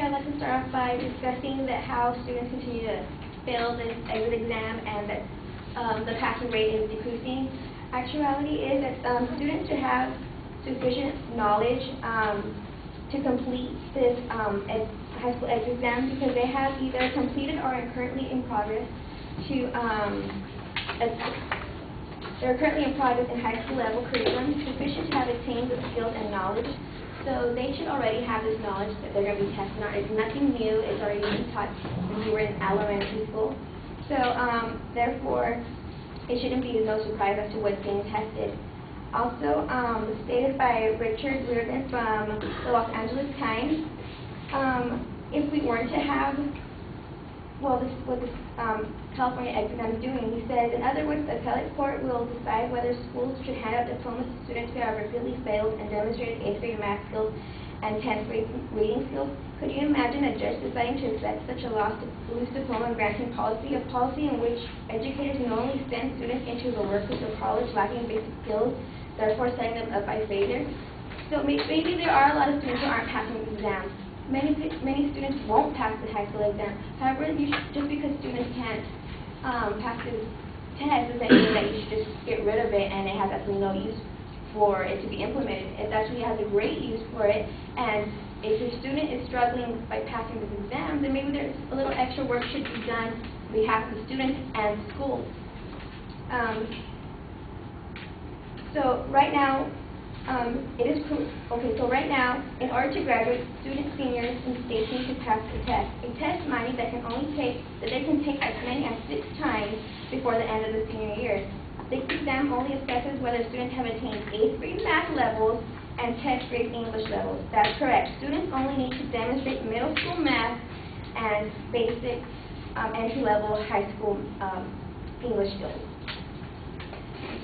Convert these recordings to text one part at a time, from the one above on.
I'd like to start off by discussing that how students continue to fail this exit exam and that the passing rate is decreasing. Actuality is that students should have sufficient knowledge to complete this high school exit exam because they have either completed or are currently in progress they're currently in progress in high school level curriculum sufficient to have attained the skills and knowledge. So they should already have this knowledge that they're going to be tested on. It's nothing new. It's already been taught when you were in elementary school. So therefore, it shouldn't be no surprise as to what's being tested. Also, stated by Richard Reardon from the Los Angeles Times, if we weren't to have, what this California exam is doing, he says, in other words, the appellate court will decide whether schools should hand out diplomas to students who have repeatedly failed and demonstrated 8th grade math skills and 10th grade reading skills. Could you imagine a judge deciding to accept such a loose diploma granting policy, a policy in which educators normally send students into the workforce of college lacking basic skills, therefore setting them up by failure? So maybe there are a lot of students who aren't passing the exams. Many students won't pass the high school exam. However, just because students can't pass this test doesn't mean that you should just get rid of it and it has absolutely no use for it to be implemented. It actually has a great use for it, and if your student is struggling by passing this exam, then maybe there's a little extra work should be done on behalf of the students and the school. So right now, right now, in order to graduate, students, seniors, and states need to pass the test. A test mining that they can take as many as 6 times before the end of the senior year. This exam only assesses whether students have attained 8th grade math levels and 10th grade English levels. That's correct. Students only need to demonstrate middle school math and basic entry-level high school English skills.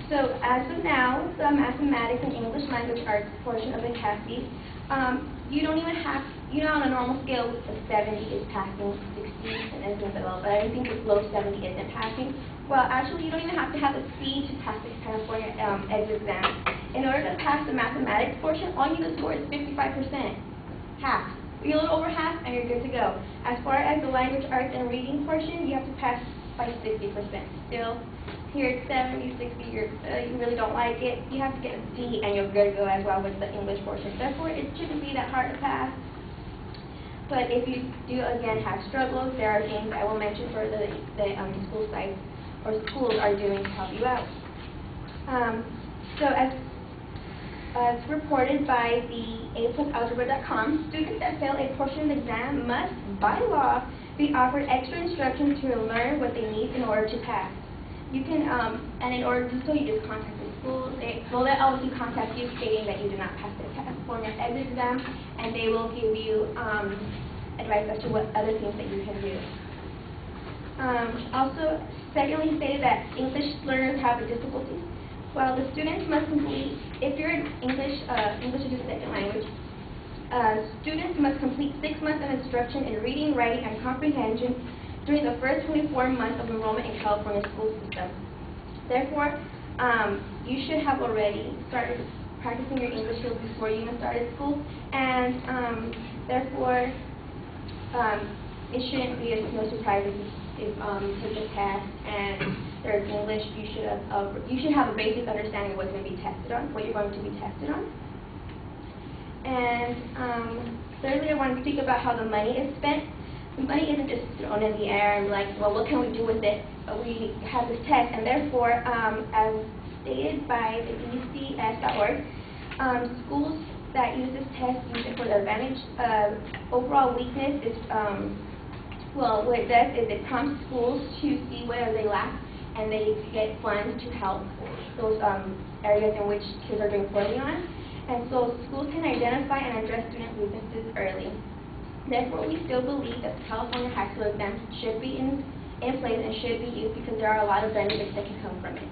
So as of now, the mathematics and English language arts portion of the CASB, you don't even have, on a normal scale, a 70 is passing, 60 and anything below, but anything below 70 isn't passing. Well, actually, you don't even have to have a C to pass the California exit exam. In order to pass the mathematics portion, all you need to score is 55%, half. You're a little over half, and you're good to go. As far as the language arts and reading portion, you have to pass by 60%. Still, here it's 70, 60, you really don't like it, you have to get a D and you're good to go as well with the English portion. Therefore, it shouldn't be that hard to pass. But if you do, again, have struggles, there are things I will mention for the school sites or schools are doing to help you out. So as reported by the a+algebra.com, students that fail a portion of the exam must, by law, be offered extra instruction to learn what they need in order to pass. You can, and in order to do so, you just contact the school. They'll obviously contact you stating that you did not pass the California exit exam, and they will give you advice as to what other things that you can do. Also, secondly, stated that English learners have a difficulty. Well, the students must complete, if you're in English, English is your second language, students must complete 6 months of instruction in reading, writing, and comprehension during the first 24 months of enrollment in California school system. Therefore, you should have already started practicing your English skills before you even started school, and therefore, it shouldn't be no surprise if you take a test and there's English. You should have a basic understanding of what's going to be tested on, what you're going to be tested on. And thirdly, I want to speak about how the money is spent. The money isn't just thrown in the air and like, well, what can we do with it? We have this test, and therefore, as stated by the ECS.org, schools that use this test use it for their advantage. Overall weakness is, well, what it does is it prompts schools to see where they lack, and they get funds to help those areas in which kids are doing poorly on. And so schools can identify and address student weaknesses early. Therefore, we still believe that the California high school exam should be in place and should be used because there are a lot of benefits that can come from it.